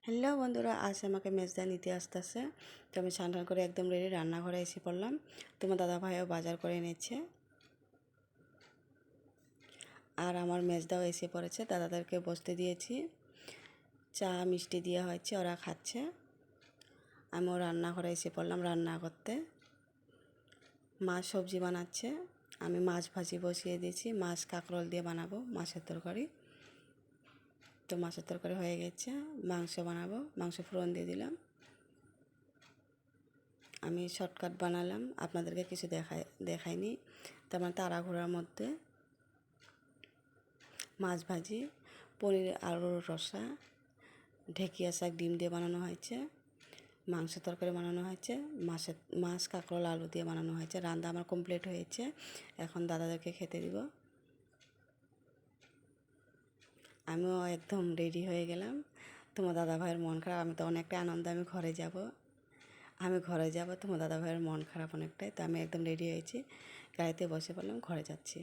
Hello বন্ধুরা, আজ আমাকে মেজদা নিতে আসতেছে। তো আমি স্নান করে একদম রেডি, রান্নাঘরে এসে পড়লাম। তোমার দাদা ভাইও বাজার করে এনেছে, আর আমার মেজদাও এসে পড়েছে। দাদাদেরকে বসতে দিয়েছি, চা মিষ্টি দেওয়া হয়েছে, ওরা খাচ্ছে। আমিও রান্নাঘরে এসে পড়লাম রান্না করতে। মা সবজি বানাচ্ছে, আমি মাছ ভাজি বসিয়ে দিয়েছি। মাছ কাঁকরোল দিয়ে বানাবো মাছের তরকারি। তো মাছের তরকারি হয়ে গেছে, মাংস বানাবো। মাংস ফোড়ন দিয়ে দিলাম। আমি শর্টকাট বানালাম, আপনাদেরকে কিছু দেখাইনি। তেমন তাড়াহুড়ার মধ্যে মাছ ভাজি, পনির আলুর রসা, ঢেঁকিয়া শাক ডিম দিয়ে বানানো হয়েছে, মাংস তরকারি বানানো হয়েছে, মাছ কাঁকরোল আলু দিয়ে বানানো হয়েছে। রান্না আমার কমপ্লিট হয়েছে, এখন দাদাদেরকে খেতে দিব। আমিও একদম রেডি হয়ে গেলাম। তোমার দাদা ভাইয়ের মন খারাপ, আমি তো অনেকটা আনন্দ। আমি ঘরে যাব, তোমার দাদা ভাইয়ের মন খারাপ অনেকটাই। তো আমি একদম রেডি হয়েছি, গাড়িতে বসে পড়লাম, ঘরে যাচ্ছি।